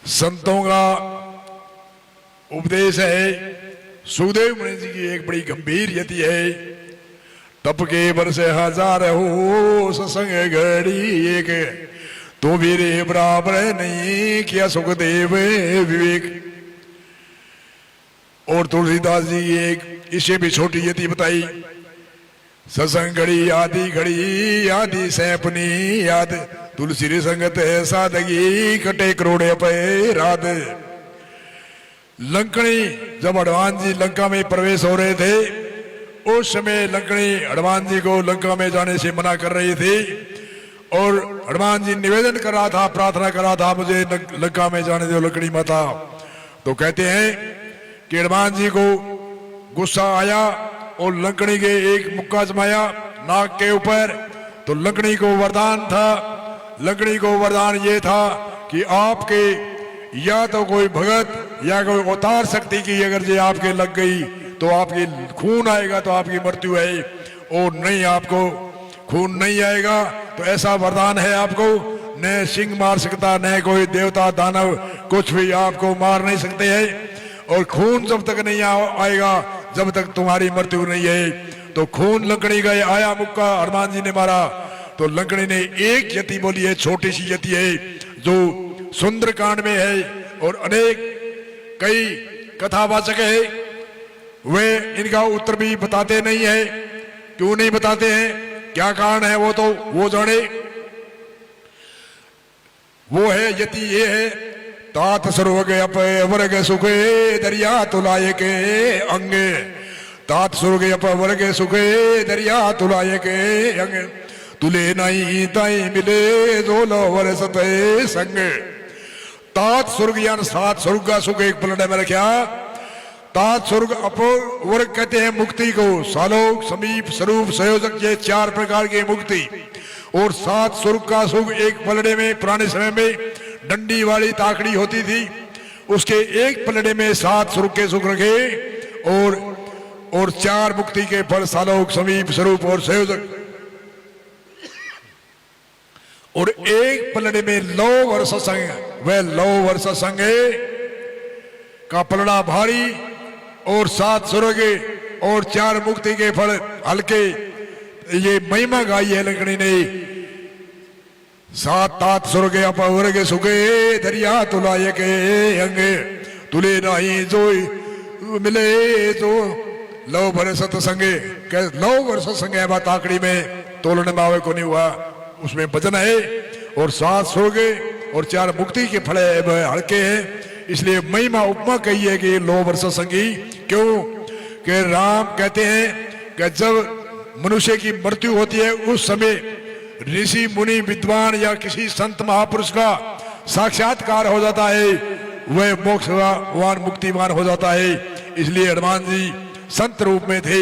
संतों का उपदेश है। सुखदेव मुनि जी की एक बड़ी गंभीर यति है। तप के बरसे हजार हो सत्संग घड़ी एक, तो भी रे बराबर नहीं किया सुखदेव विवेक। और तुलसीदास जी एक इससे भी छोटी यति बताई। सत्संग घड़ी आदि सैपनी याद, तुलसी रे संगत है सादगी कटे करोड़े पे रात। लंकनी जब हनुमान जी लंका में प्रवेश हो रहे थे, उस समय लंकनी हनुमान जी को लंका में जाने से मना कर रही थी। और हनुमान जी निवेदन कर रहा था, प्रार्थना कर रहा था, मुझे लंका में जाने दो लंकनी माता। तो कहते हैं कि हनुमान जी को गुस्सा आया और लंकनी के एक मुक्का जमाया नाक के ऊपर। तो लंकनी को वरदान था, लंकनी को वरदान ये था कि आपके या तो कोई भगत या कोई अवतार शक्ति की अगर ये आपके लग गई तो आपकी खून आएगा तो आपकी मृत्यु है, और नहीं आपको खून नहीं आएगा। तो ऐसा वरदान है आपको, न सिंह मार सकता, न कोई देवता दानव कुछ भी आपको मार नहीं सकते हैं। और खून जब तक नहीं आएगा जब तक तुम्हारी मृत्यु नहीं है। तो खून लंकनी गए आया मुक्का हनुमान जी ने मारा। तो लंकनी ने एक यति बोली है, छोटी सी यति है जो सुंदरकांड में है और अनेक कई कथावाचक है। वे इनका उत्तर भी बताते नहीं है। क्यों नहीं बताते हैं, क्या कारण है वो तो वो जाने। वो है यति ये है, तात सर्वग अपवर्ग सुखे दरिया तुलाये के अंगे। तात स्वर्ग अपवर्ग सुखे दरिया तुलाये के अंगे, तुले नहीं ताई मिले दो लोवर सते संग। तात स्वर्ग यानी सात स्वर्ग का सुख एक पलड़े में रखा। तात स्वर्ग अपवर्ग कहते हैं मुक्ति को, सालोक समीप स्वरूप संयोजक, ये चार प्रकार की मुक्ति। और सात स्वर्ग का सुख एक पलड़े में पुराने समय में डंडी वाली ताकड़ी होती थी, उसके एक पलड़े में सात स्वर्ग के सुख रखे। और चार मुक्ति के फल सालोक समीप स्वरूप और संयोजक। और एक पलड़े में 9 वर्ष संग, वह 9 वर्ष संग का पलड़ा भारी और 7 स्वर्ग और 4 मुक्ति के फल हल्के। ये महिमा गाई है लंकनी ने। 7 तात स्वर्ग अपवर्ग सुखे दरिया तुलाये के अंगे, तुले नहीं जो मिले तो 9 वर्ष संगे। 9 वर्ष संगे बात आकड़ी में तोलने में आवे को नहीं हुआ, उसमें वजन है। और 7 स्वर्ग और 4 मुक्ति के फल हल्के हैं, इसलिए महिमा उपमा कही है कि 9 वर्ष संगी। क्यों कि राम कहते हैं कि जब मनुष्य की मृत्यु होती है उस समय ऋषि मुनि विद्वान या किसी संत महापुरुष का साक्षात्कार हो जाता है, वह मोक्षवान मुक्तिवान हो जाता है। इसलिए हनुमान जी संत रूप में थे।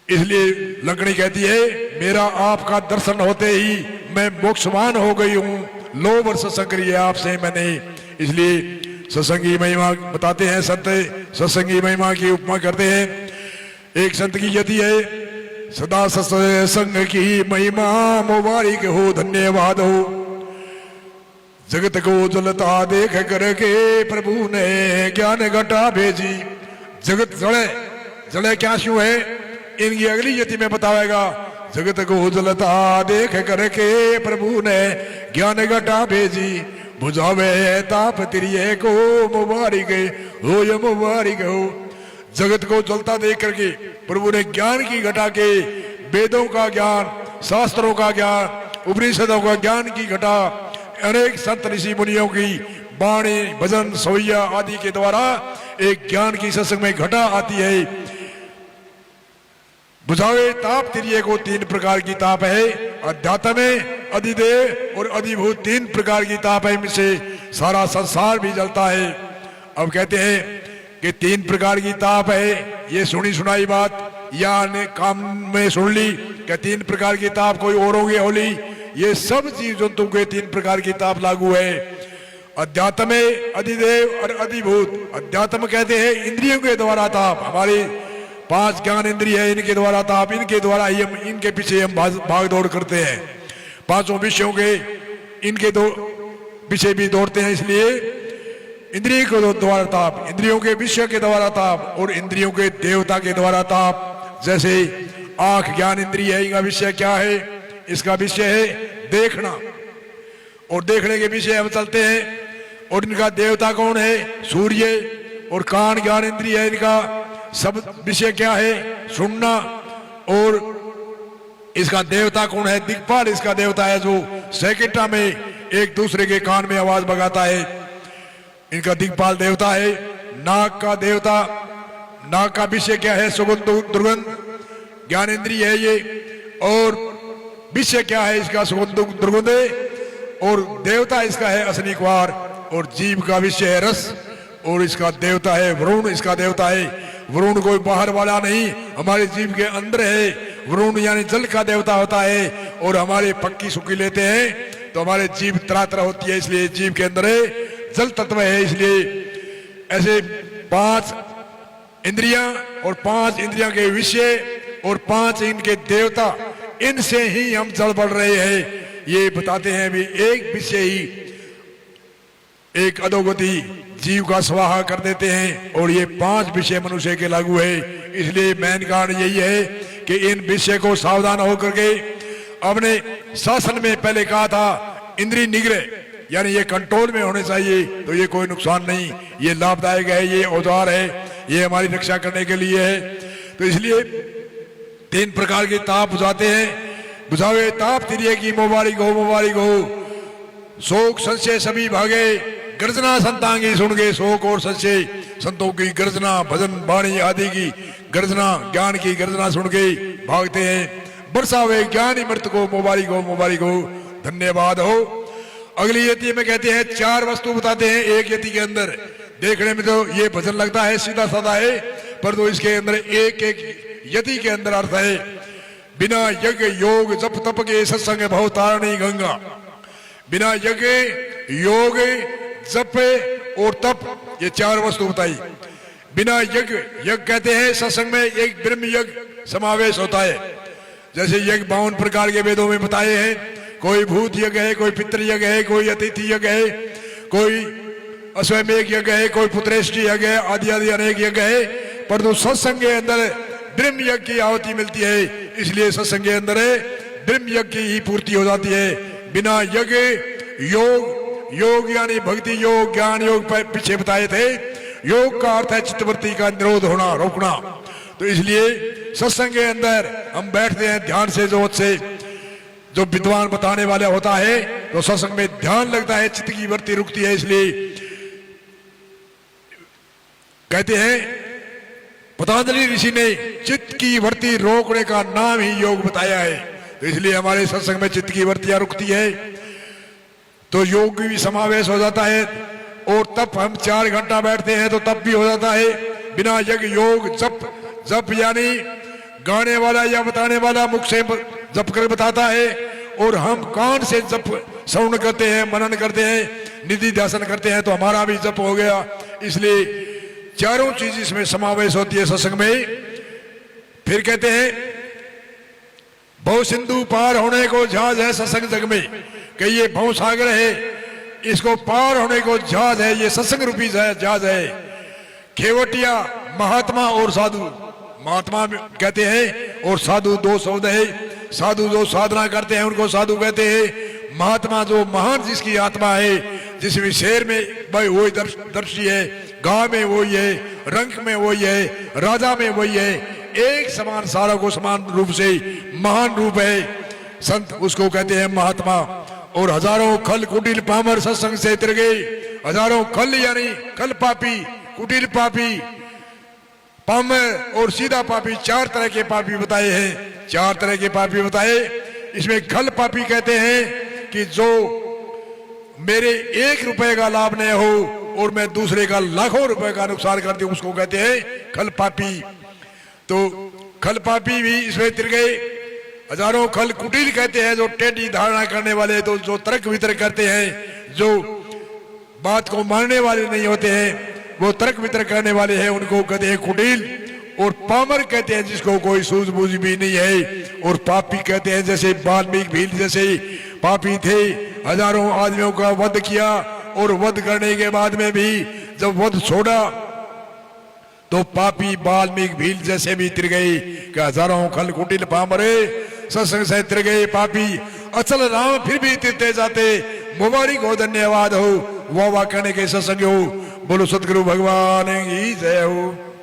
इसलिए लंकनी कहती है मेरा आपका दर्शन होते ही मैं मोक्षवान हो गई हूं, 9 वर्ष संक्रिय आपसे मैंने। इसलिए सत्संगी महिमा बताते हैं संत, सत्संगी महिमा की उपमा करते हैं। एक संत की यति है, सदा सत्संग की महिमा मुबारक हो, धन्यवाद हो। जगत को जलता देख करके प्रभु ने ज्ञान घटा भेजी। जगत जले जले क्या क्यों है, इनकी अगली यति में बताएगा। जगत को जलता देख करके प्रभु ने ज्ञान घटा भेजी, बुझावे ताप तिरिये को मुबारक हो, ये मुबारक हो। जगत को जलता देख करके प्रभु ने ज्ञान की घटा के, वेदों का ज्ञान, शास्त्रों का ज्ञान, उपनिषदों का ज्ञान की घटा, अनेक संत ऋषि मुनियों की वाणी भजन सोइया आदि के द्वारा एक ज्ञान की सत्संग में घटा आती है। बुझावे ताप तिरिये को 3 प्रकार की ताप है, अध्यात्म में अधिदेव और अधिभूत 3 प्रकार की ताप है, इनसे सारा संसार भी जलता है। अब कहते हैं कि 3 प्रकार की ताप है, ये सुनी सुनाई बात या ने काम में सुन ली कि 3 प्रकार की ताप कोई और होगी होली। ये सब जीव जंतु के 3 प्रकार की ताप लागू है, अध्यात्म में अधिदेव और अधिभूत। अध्यात्म कहते हैं इंद्रियों के द्वारा ताप, हमारी 5 ज्ञान इंद्रिय है, इनके द्वारा ताप, इनके द्वारा ही हम इनके पीछे हम भाग दौड़ करते हैं। 5 विषयों के इनके पीछे भी दौड़ते हैं। इसलिए इंद्रियों के द्वारा ताप, इंद्रियों के विषय के द्वारा ताप और इंद्रियों के देवता के द्वारा ताप। जैसे आंख ज्ञान इंद्रिय है, इनका विषय क्या है? इसका विषय है देखना, और देखने के विषय हम चलते हैं। और इनका देवता कौन है? सूर्य। और कान ज्ञान इंद्रिय है, इनका सब विषय क्या है? सुनना। और इसका देवता कौन है? दिक्पाल इसका देवता है, जो सेकंडा में एक दूसरे के कान में आवाज भगाता है, इनका दिक्पाल देवता है। नाक का देवता, नाक का विषय क्या है? सुगंध दुर्गंध ज्ञान इंद्रिय है ये। और विषय क्या है इसका? सुगंध दुर्गंध। और देवता इसका है अशनिक्वार। और जीव का विषय है रस, और इसका देवता है वरुण। इसका देवता है वरुण, कोई बाहर वाला नहीं, हमारे जीव के अंदर है। वरुण यानी जल का देवता होता है। और हमारे पक्की सुखी लेते हैं तो हमारे जीव तरह तरह होती है, इसलिए जीव के अंदर है जल तत्व है। इसलिए ऐसे 5 इंद्रियां और 5 इंद्रियां के विषय और 5 इनके देवता, इनसे ही हम जल बढ़ रहे हैं। ये बताते हैं भी एक विषय ही एक अधोगति जीव का स्वाहा कर देते हैं, और ये 5 विषय मनुष्य के लागू है। इसलिए मेन कारण यही है कि इन विषय को सावधान होकर के अपने शासन में पहले कहा था इंद्रिय निग्रह, यानी ये कंट्रोल में होने चाहिए, तो ये कोई नुकसान नहीं, ये लाभदायक है, ये औजार है, ये हमारी रक्षा करने के लिए है। तो इसलिए 3 प्रकार के ताप बुझाते हैं। बुझावे ताप तिरिये की मुबारिक हो, मुबारिक हो। शोक संशय सभी भागे, गर्जना संतांगी सुन गए। शोक और संशय संतों की गर्जना, भजन वाणी आदि की गर्जना, ज्ञान की गर्जना सुन के भागते हैं। बरसावे ज्ञान मृत को, मुबारिक हो, मुबारिक हो, धन्यवाद हो। अगली यति में कहते हैं 4 वस्तु बताते हैं एक यति के अंदर। देखने में तो ये भजन लगता है सीधा साधा है, पर तो इसके अंदर एक एक यति के अंदर अर्थ है। बिना यज्ञ योग जप तप के सत्संग भव तारणी गंगा। बिना यज्ञ योग जप और तप, ये 4 वस्तु बताई। बिना यज्ञ, यज्ञ कहते हैं सत्संग में एक ब्रह्म यज्ञ समावेश होता है। जैसे यज्ञ 52 प्रकार के वेदों में बताए हैं। कोई भूत यज्ञ है, कोई पितृ यज्ञ है, कोई अतिथि यज्ञ है, कोई अश्वमेघ यज्ञ है, कोई पुत्रेष्टि यज्ञ है, आदि आदि अनेक यज्ञ है। परंतु सत्संग के अंदर ब्रह्म यज्ञ की आहुति मिलती है, इसलिए सत्संग के अंदर ब्रह्म यज्ञ की ही पूर्ति हो जाती है। बिना यज्ञ योग, योग यानी भक्ति योग, ज्ञान योग पीछे बताए थे। योग का अर्थ है चित्तवृत्ति का निरोध होना, रोकना। तो इसलिए सत्संग के अंदर हम बैठते हैं ध्यान से, जोत से, जो विद्वान बताने वाला होता है, तो सत्संग में ध्यान लगता है, चित्त की वृत्ति रुकती है। इसलिए कहते हैं पतंजलि ऋषि ने चित्त की वृत्ति रोकने का नाम ही योग बताया है। तो इसलिए हमारे सत्संग में चित्त की वृत्तियां रुकती है, तो योग भी समावेश हो जाता है। और तप हम 4 घंटा बैठते हैं तो तप भी हो जाता है। बिना यज्ञ योग जप, जप यानी गाने वाला या बताने वाला मुख से जप कर बताता है, और हम कान से जप श्रवण करते हैं, मनन करते हैं, निधि ध्यान करते हैं, तो हमारा भी जप हो गया। इसलिए चारों चीज इसमें समावेश होती है सत्संग में। फिर कहते हैं भव सिंधु पार होने को जहाज है सत्संग जग में, कि ये भव सागर है, इसको पार होने को जहाज है, ये सत्संग रूपी जहाज है। खेवटिया महात्मा और साधु, महात्मा कहते हैं और साधु 2 शब्द है। साधु जो साधना करते हैं उनको साधु कहते हैं। महात्मा जो महान जिसकी आत्मा है, जिसमें शेर में भाई वही दर्शी है, गांव में वही है, रंग में वही है, राजा में वही है, एक समान, सारा को समान रूप से महान रूप है संत, उसको कहते हैं महात्मा। और हजारों खल कुटिल पामर सत्संग से तिर गए। हजारों खल यानी खल पापी, कुटिल पापी, पामर और सीधा पापी, 4 तरह के पापी बताए हैं। 4 तरह के पापी बताए। इसमें खल पापी कहते हैं कि जो मेरे 1 रुपए का लाभ नहीं हो और मैं दूसरे का लाखों रुपए का नुकसान कर दूं, उसको कहते हैं खल पापी। तो खल पापी भी इसमें तिर गए। हजारों खल कुटिल कहते हैं जो टेढ़ी धारणा करने वाले, तो जो तर्क वितर्क करते हैं, जो बात को मानने वाले नहीं होते हैं, वो तर्क वितर्क करने वाले हैं, उनको कहते हैं कुटिल। और पामर कहते हैं जिसको कोई सूझबूझ भी नहीं है। और पापी कहते हैं जैसे वाल्मीकि भील जैसे पापी थे, हजारों आदमियों का वध किया और वध करने के बाद में भी जब वध छोड़ा तो पापी वाल्मीकि भील जैसे भी तिर गए कि हजारों खल कुटिल पामरे सत्संग से तिर गए पापी अचल राम फिर भी तिरते जाते। मुबारक हो, धन्यवाद हो, वाह वाह कहने के सत्संग हो। बोलो सतगुरु भगवान की जय हो।